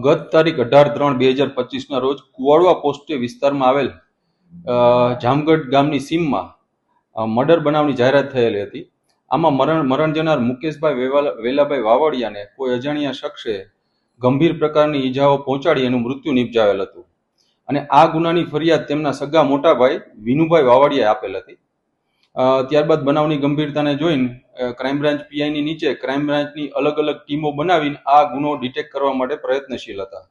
ગત તારીખ 18/3/2025 રોજ કુવાડવા પોસ્ટે વિસ્તારમાં આવેલ જામગઢ ગામની સીમમાં મર્ડર બનાવની જાહેરાત થયેલી હતી. આમાં મરણ જનાર મુકેશભાઈ વેલાભાઈ વાવડિયાને કોઈ અજાણ્યા શખ્સે ગંભીર પ્રકારની ઈજાઓ પહોંચાડી એનું મૃત્યુ નિપજાવેલ હતું અને આ ગુનાની ફરિયાદ તેમના સગા મોટાભાઈ વિનુભાઈ વાવડિયાએ આપેલ હતી. ત્યારબાદ બનાવની ગંભીરતાને જોઈને ક્રાઇમ બ્રાન્ચ પીઆઈની નીચે ક્રાઇમ બ્રાન્ચની અલગ અલગ ટીમો બનાવીને આ ગુનો ડિટેક્ટ કરવા માટે પ્રયત્નશીલ હતા.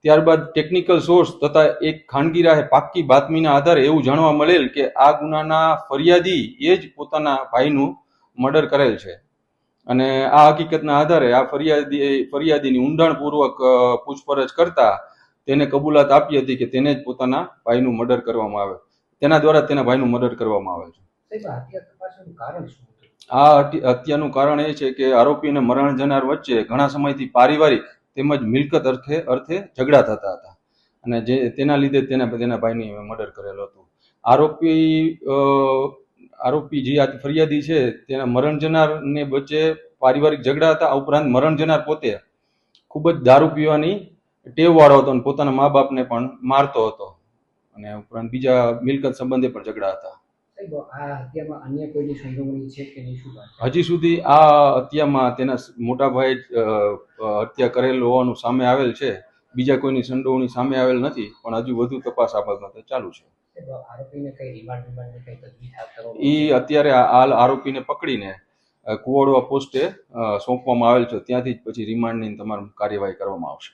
ત્યારબાદ ટેકનિકલ સોર્સ તથા એક ખાનગી રાહે પાક્કી બાતમીના આધારે એવું જાણવા મળેલ કે આ ગુનાના ફરિયાદી એ જ પોતાના ભાઈનું મર્ડર કરેલ છે અને આ હકીકતના આધારે આ ફરિયાદીની ઊંડાણપૂર્વક પૂછપરછ કરતા તેને કબૂલાત આપી હતી કે તેને જ પોતાના ભાઈનું મર્ડર કરવામાં આવે, તેના દ્વારા તેના ભાઈનું મર્ડર કરવામાં આવે છે. આ હત્યાનું કારણ એ છે કે આરોપી અને મરણ જનાર વચ્ચે ઘણા સમયથી પારિવારિક તેમજ મિલકત અર્થે ઝઘડા થતા હતા અને તેના લીધે તેના ભાઈની મર્ડર કરેલો હતું. આરોપી જે આ ફરિયાદી છે તેના મરણ જનારને વચ્ચે પારિવારિક ઝઘડા હતા. આ ઉપરાંત મરણ જનાર પોતે ખૂબ જ દારૂ પીવાની ટેવ વાળો હતો અને પોતાના મા બાપને પણ મારતો હતો અને ઉપરાંત બીજા મિલકત સંબંધે પણ ઝઘડા હતા. હજી સુધી આ હત્યામાં તેના મોટા ભાઈ હત્યા કરેલ હોવાનું સામે આવેલ છે. બીજા કોઈની સંડોવણી સામે આવેલ નથી, પણ હજુ વધુ તપાસ આ બાબતે ચાલુ છે. એ અત્યારે હાલ આરોપીને પકડીને કુવાડવા પોસ્ટે સોંપવામાં આવેલ છે. ત્યાંથી જ પછી રિમાન્ડની તમામ કાર્યવાહી કરવામાં આવશે.